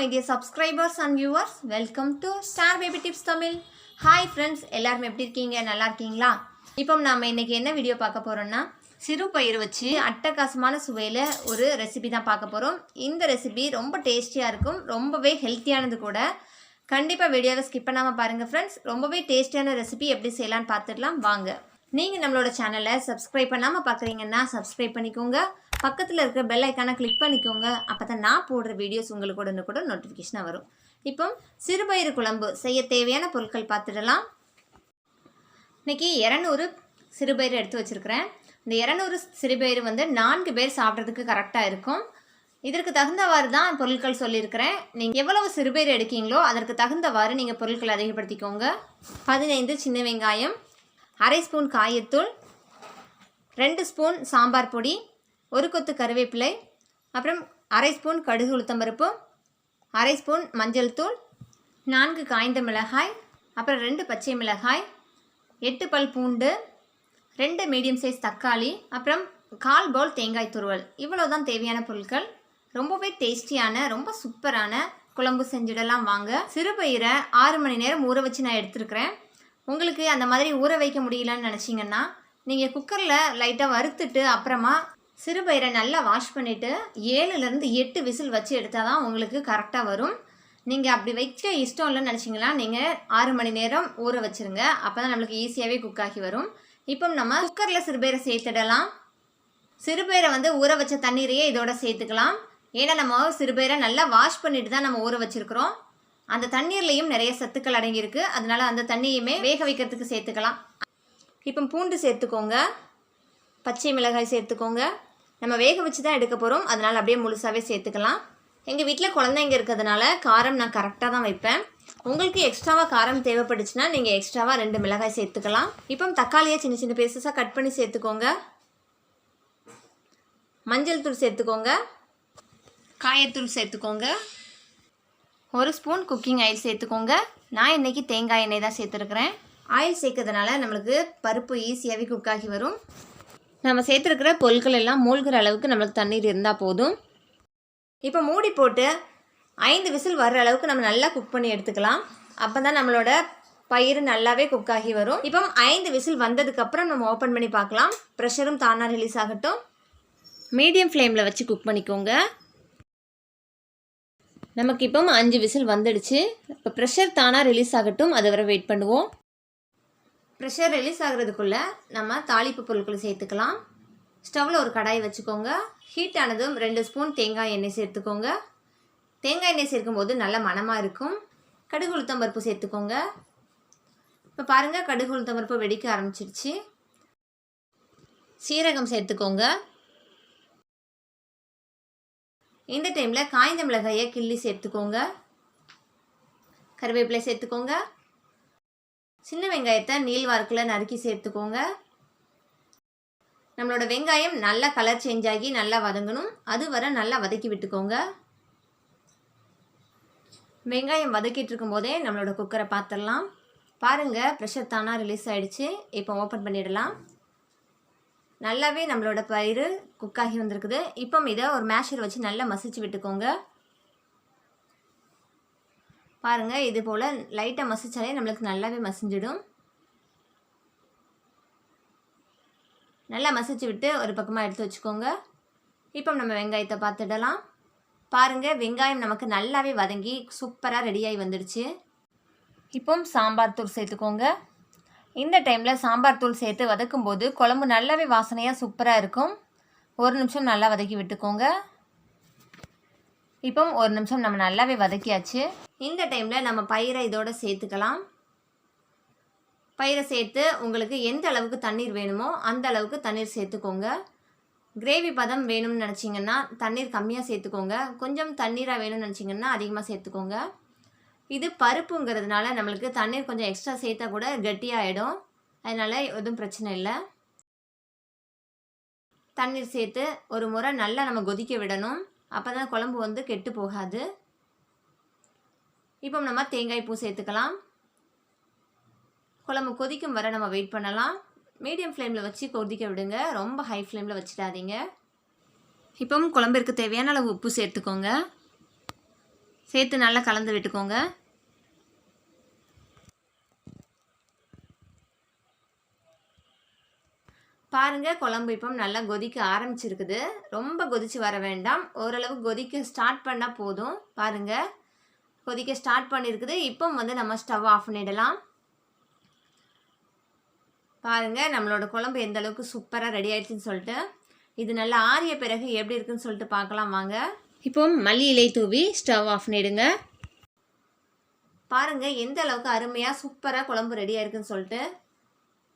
my dear subscribers and viewers. Welcome to Star Baby Tips Tamil. Hi friends, எல்லாரும் எப்படி இருக்கீங்க? நல்லா இருக்கீங்களா? இப்போ நாம இன்னைக்கு என்ன வீடியோ பார்க்க போறோம்னா சிறு பயிறு வச்சு அட்டகாசமான சுவையில ஒரு ரெசிபி தான் பார்க்க போறோம். இந்த ரெசிபி ரொம்ப டேஸ்டியா இருக்கும், ரொம்பவே ஹெல்த்தியானது கூட. கண்டிப்பா வீடியோவை ஸ்கிப் பண்ணாம பாருங்க ஃப்ரெண்ட்ஸ். ரொம்பவே டேஸ்டியான ரெசிபி எப்படி செய்யலாம்னு பார்த்துடலாம் வாங்க. நீங்க நம்மளோட சேனலை சப்ஸ்கிரைப் பண்ணாம பார்க்குறீங்கன்னா சப்ஸ்கிரைப் பண்ணிக்கோங்க. பக்கத்தில் இருக்கிற பெல் ஐக்கானை கிளிக் பண்ணிக்கோங்க. அப்போ தான் நான் போடுற வீடியோஸ் உங்களுக்கு கூட நோட்டிஃபிகேஷனாக வரும். இப்போ சிறுபயிறு குழம்பு செய்ய தேவையான பொருட்கள் பார்த்துடலாம். இன்றைக்கி 200 சிறுபயிறு எடுத்து வச்சுருக்கிறேன். இந்த 200 சிறுபயிறு 4 பேர் சாப்பிட்றதுக்கு கரெக்டாக இருக்கும். இதற்கு தகுந்தவாறு தான் பொருட்கள் சொல்லியிருக்கிறேன். நீங்கள் எவ்வளவு சிறுபயிறு எடுக்கீங்களோ அதற்கு தகுந்தவாறு நீங்கள் பொருட்கள் அதிகப்படுத்திக்கோங்க. 15 சின்ன வெங்காயம், அரை ஸ்பூன் காயத்தூள், 2 ஸ்பூன் சாம்பார் பொடி, 1 கொத்து கருவேப்பிலை, அப்புறம் அரை ஸ்பூன் கடுகு உளுத்தம்பருப்பு, அரை ஸ்பூன் மஞ்சள் தூள், 4 காய்ந்த மிளகாய், அப்புறம் 2 பச்சை மிளகாய், 8 பல் பூண்டு, 2 மீடியம் சைஸ் தக்காளி, அப்புறம் 1/4 பவுல் தேங்காய் துருவல். இவ்வளோ தான் தேவையான பொருட்கள். ரொம்பவே டேஸ்டியான ரொம்ப சூப்பரான குழம்பு செஞ்சிடலாம் வாங்க. சிறுபயிரை 6 மணி நேரம் ஊற வச்சு நான் எடுத்துருக்கிறேன். உங்களுக்கு அந்த மாதிரி ஊற வைக்க முடியலன்னு நினச்சிங்கன்னா நீங்கள் குக்கரில் லைட்டாக வறுத்துட்டு அப்புறமா சிறுபயிரை நல்லா வாஷ் பண்ணிவிட்டு 7லேருந்து 8 விசில் வச்சு எடுத்தால் தான் உங்களுக்கு கரெக்டாக வரும். நீங்கள் அப்படி வைக்க இஷ்டம் இல்லைன்னு நினச்சிங்கன்னா நீங்கள் 6 மணி நேரம் ஊற வச்சுருங்க. அப்போ தான் நம்மளுக்கு ஈஸியாகவே குக் ஆகி வரும். இப்போ நம்ம குக்கரில் சிறுபயிரை சேர்த்துடலாம். சிறுபயிரை ஊற வச்ச தண்ணீரையே இதோட சேர்த்துக்கலாம். ஏன்னா நம்ம சிறுபயிரை நல்லா வாஷ் பண்ணிட்டு தான் நம்ம ஊற வச்சுருக்கிறோம். அந்த தண்ணீர்லேயும் நிறைய சத்துக்கள் அடங்கியிருக்கு. அதனால் அந்த தண்ணியுமே வேக வைக்கிறதுக்கு சேர்த்துக்கலாம். இப்போ பூண்டு சேர்த்துக்கோங்க, பச்சை மிளகாய் சேர்த்துக்கோங்க. நம்ம வேக வச்சு தான் எடுக்க போகிறோம், அதனால் அப்படியே முழுசாகவே சேர்த்துக்கலாம். எங்கள் வீட்டில் குழந்தைங்க இருக்கிறதுனால காரம் நான் கரெக்டாக தான் வைப்பேன். உங்களுக்கு எக்ஸ்ட்ராவாக காரம் தேவைப்பட்டுச்சுன்னா நீங்கள் எக்ஸ்ட்ராவாக 2 மிளகாய் சேர்த்துக்கலாம். இப்போ தக்காளியை சின்ன சின்ன பீசஸாக கட் பண்ணி சேர்த்துக்கோங்க. மஞ்சள் தூள் சேர்த்துக்கோங்க, காயத்தூள் சேர்த்துக்கோங்க, 1 ஸ்பூன் குக்கிங் ஆயில் சேர்த்துக்கோங்க. நான் இன்றைக்கி தேங்காய் எண்ணெய் தான் சேர்த்துருக்குறேன். ஆயில் சேர்க்கறதுனால நம்மளுக்கு பருப்பு ஈஸியாகவே குக் ஆகி வரும். நம்ம சேர்த்துருக்கிற பொருட்கள் எல்லாம் மூழ்கிற அளவுக்கு நம்மளுக்கு தண்ணீர் இருந்தால் போதும். இப்போ மூடி போட்டு 5 விசில் வர்ற அளவுக்கு நம்ம நல்லா குக் பண்ணி எடுத்துக்கலாம். அப்போ தான் நம்மளோட பயிறு நல்லாவே குக் ஆகி வரும். இப்போ 5 விசில் வந்ததுக்கப்புறம் நம்ம ஓப்பன் பண்ணி பார்க்கலாம். ப்ரெஷரும் தானாக ரிலீஸ் ஆகட்டும். மீடியம் ஃப்ளேமில் வச்சு குக் பண்ணிக்கோங்க. நமக்கு இப்போ 5 விசில் வந்துடுச்சு. இப்போ ப்ரெஷர் தானாக ரிலீஸ் ஆகட்டும், அதை வரை வெயிட் பண்ணுவோம். ப்ரெஷர் ரிலீஸ் ஆகிறதுக்குள்ளே நம்ம தாளிப்பு பொருட்களை சேர்த்துக்கலாம். ஸ்டவ்வில் ஒரு கடாய் வச்சுக்கோங்க. ஹீட் ஆனதும் 2 ஸ்பூன் தேங்காய் எண்ணெய் சேர்த்துக்கோங்க. தேங்காய் எண்ணெய் சேர்க்கும்போது நல்ல மணமாக இருக்கும். கடுகு உளுத்தம்பருப்பு சேர்த்துக்கோங்க. இப்போ பாருங்கள், கடுகு உளுத்தம்பருப்பு வெடிக்க ஆரம்பிச்சிடுச்சு. சீரகம் சேர்த்துக்கோங்க. இந்த டைமில் காய்ந்த மிளகாயை கிள்ளி சேர்த்துக்கோங்க. கருவேப்பிலை சேர்த்துக்கோங்க. சின்ன வெங்காயத்தை நீள்வார்க்கில் நறுக்கி சேர்த்துக்கோங்க. நம்மளோட வெங்காயம் நல்லா கலர் சேஞ்ச் ஆகி நல்லா வதங்கணும். அது வரை நல்லா வதக்கி விட்டுக்கோங்க. வெங்காயம் வதக்கிட்டு இருக்கும்போதே நம்மளோட குக்கரை பார்த்துடலாம். பாருங்கள், ப்ரெஷர் தானாக ரிலீஸ் ஆகிடுச்சு. இப்போ ஓப்பன் பண்ணிடலாம். நல்லாவே நம்மளோட பயிறு குக்காகி வந்திருக்குது. இப்போ இதை ஒரு மேஷர் வச்சு நல்லா மசிச்சு விட்டுக்கோங்க. பாருங்கள், இது போல் லைட்டாக மசிச்சாலே நம்மளுக்கு நல்லாவே மசிஞ்சிடும். நல்லா மசிச்சு விட்டு ஒரு பக்கமாக எடுத்து வச்சுக்கோங்க. இப்போ நம்ம வெங்காயத்தை பார்த்துடலாம். பாருங்கள், வெங்காயம் நமக்கு நல்லாவே வதங்கி சூப்பராக ரெடியாகி வந்துடுச்சு. இப்போ சாம்பார் தூள் சேர்த்துக்கோங்க. இந்த டைமில் சாம்பார் தூள் சேர்த்து வதக்கும்போது குழம்பு நல்லாவே வாசனையாக சூப்பராக இருக்கும். 1 நிமிஷம் நல்லா வதக்கி விட்டுக்கோங்க. இப்போ 1 நிமிஷம் நம்ம நல்லாவே வதக்கியாச்சு. இந்த டைமில் நம்ம பயிரை இதோடு சேர்த்துக்கலாம். பயிரை சேர்த்து உங்களுக்கு எந்த அளவுக்கு தண்ணீர் வேணுமோ அந்த அளவுக்கு தண்ணீர் சேர்த்துக்கோங்க. கிரேவி பதம் வேணும்னு நினச்சிங்கன்னா தண்ணீர் கம்மியாக சேர்த்துக்கோங்க. கொஞ்சம் தண்ணீராக வேணும்னு நினச்சிங்கன்னா அதிகமாக சேர்த்துக்கோங்க. இது பருப்புங்கிறதுனால நம்மளுக்கு தண்ணீர் கொஞ்சம் எக்ஸ்ட்ரா சேர்த்தா கூட கட்டியாகிடும். அதனால் எதுவும் பிரச்சனை இல்லை. தண்ணீர் சேர்த்து ஒரு முறை நல்லா நம்ம கொதிக்க விடணும். அப்போ தான் குழம்பு கெட்டு போகாது. இப்போ நம்ம தேங்காய் பூ சேர்த்துக்கலாம். குழம்பு கொதிக்கும் வரை நம்ம வெயிட் பண்ணலாம். மீடியம் ஃப்ளேமில் வச்சு கொதிக்க விடுங்க, ரொம்ப ஹை ஃப்ளேமில் வச்சிடாதீங்க. இப்போ குழம்பிற்கு தேவையான அளவு உப்பு சேர்த்துக்கோங்க. சேர்த்து நல்லா கலந்து விட்டுக்கோங்க. பாருங்கள், குழம்பு இப்போ நல்லா கொதிக்க ஆரம்பிச்சிருக்குது. ரொம்ப கொதித்து வர வேண்டாம், ஓரளவு கொதிக்க ஸ்டார்ட் பண்ணால் போதும். பாருங்கள், கொதிக்க ஸ்டார்ட் பண்ணியிருக்குது. இப்போ நம்ம ஸ்டவ் ஆஃப் பண்ணிடலாம். பாருங்கள், நம்மளோட குழம்பு எந்த அளவுக்கு சூப்பராக ரெடி ஆகிடுச்சின்னு சொல்லிட்டு. இது நல்லா ஆறிய பிறகு எப்படி இருக்குன்னு சொல்லிட்டு பார்க்கலாம் வாங்க. இப்போ மல்லி இலை தூவி ஸ்டவ் ஆஃப் பண்ணிடுங்க. பாருங்கள், எந்த அளவுக்கு அருமையாக சூப்பராக குழம்பு ரெடியாக இருக்குன்னு சொல்லிட்டு.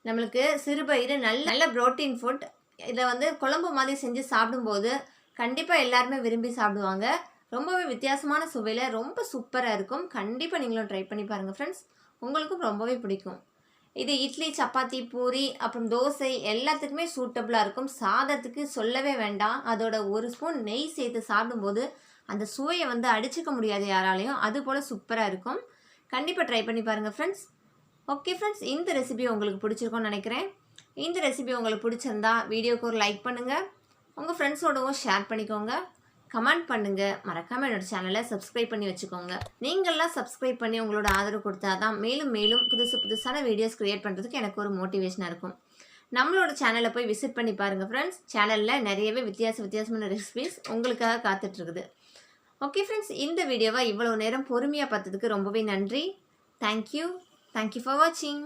நம்மளுக்கு சிறுபயிறு நல்ல ப்ரோட்டீன் ஃபுட். இதை குழம்பு மாதிரி செஞ்சு சாப்பிடும்போது கண்டிப்பாக எல்லாருமே விரும்பி சாப்பிடுவாங்க. ரொம்பவே வித்தியாசமான சுவையில் ரொம்ப சூப்பராக இருக்கும். கண்டிப்பாக நீங்களும் ட்ரை பண்ணி பாருங்கள் ஃப்ரெண்ட்ஸ், உங்களுக்கும் ரொம்பவே பிடிக்கும். இது இட்லி, சப்பாத்தி, பூரி, அப்புறம் தோசை எல்லாத்துக்குமே சூட்டபுளாக இருக்கும். சாதத்துக்கு சொல்லவே வேண்டாம். அதோட ஒரு ஸ்பூன் நெய் சேர்த்து சாப்பிடும்போது அந்த சுவையை அடிச்சுக்க முடியாது யாராலையும். அது போல் சூப்பராக இருக்கும். கண்டிப்பாக ட்ரை பண்ணி பாருங்கள் ஃப்ரெண்ட்ஸ். ஓகே ஃப்ரெண்ட்ஸ், இந்த ரெசிபி உங்களுக்கு பிடிச்சிருக்கும்னு நினைக்கிறேன். இந்த ரெசிபி உங்களுக்கு பிடிச்சிருந்தா வீடியோக்கு ஒரு லைக் பண்ணுங்கள், உங்கள் ஃப்ரெண்ட்ஸோடவும் ஷேர் பண்ணிக்கோங்க, கமெண்ட் பண்ணுங்கள். மறக்காமல் என்னோடய சேனலை சப்ஸ்கிரைப் பண்ணி வச்சுக்கோங்க. நீங்கள்லாம் சப்ஸ்கிரைப் பண்ணி உங்களோட ஆதரவு கொடுத்தா தான் மேலும் மேலும் புதுசான வீடியோஸ் க்ரியேட் பண்ணுறதுக்கு எனக்கு ஒரு மோட்டிவேஷனாக இருக்கும். நம்மளோட சேனலை போய் விசிட் பண்ணி பாருங்கள் ஃப்ரெண்ட்ஸ். சேனலில் நிறையவே வித்தியாசமான ரெசிபிஸ் உங்களுக்காக காத்துட்ருக்குது. ஓகே ஃப்ரெண்ட்ஸ், இந்த வீடியோவை இவ்வளோ நேரம் பொறுமையாக பார்த்ததுக்கு ரொம்பவே நன்றி. Thank you for watching.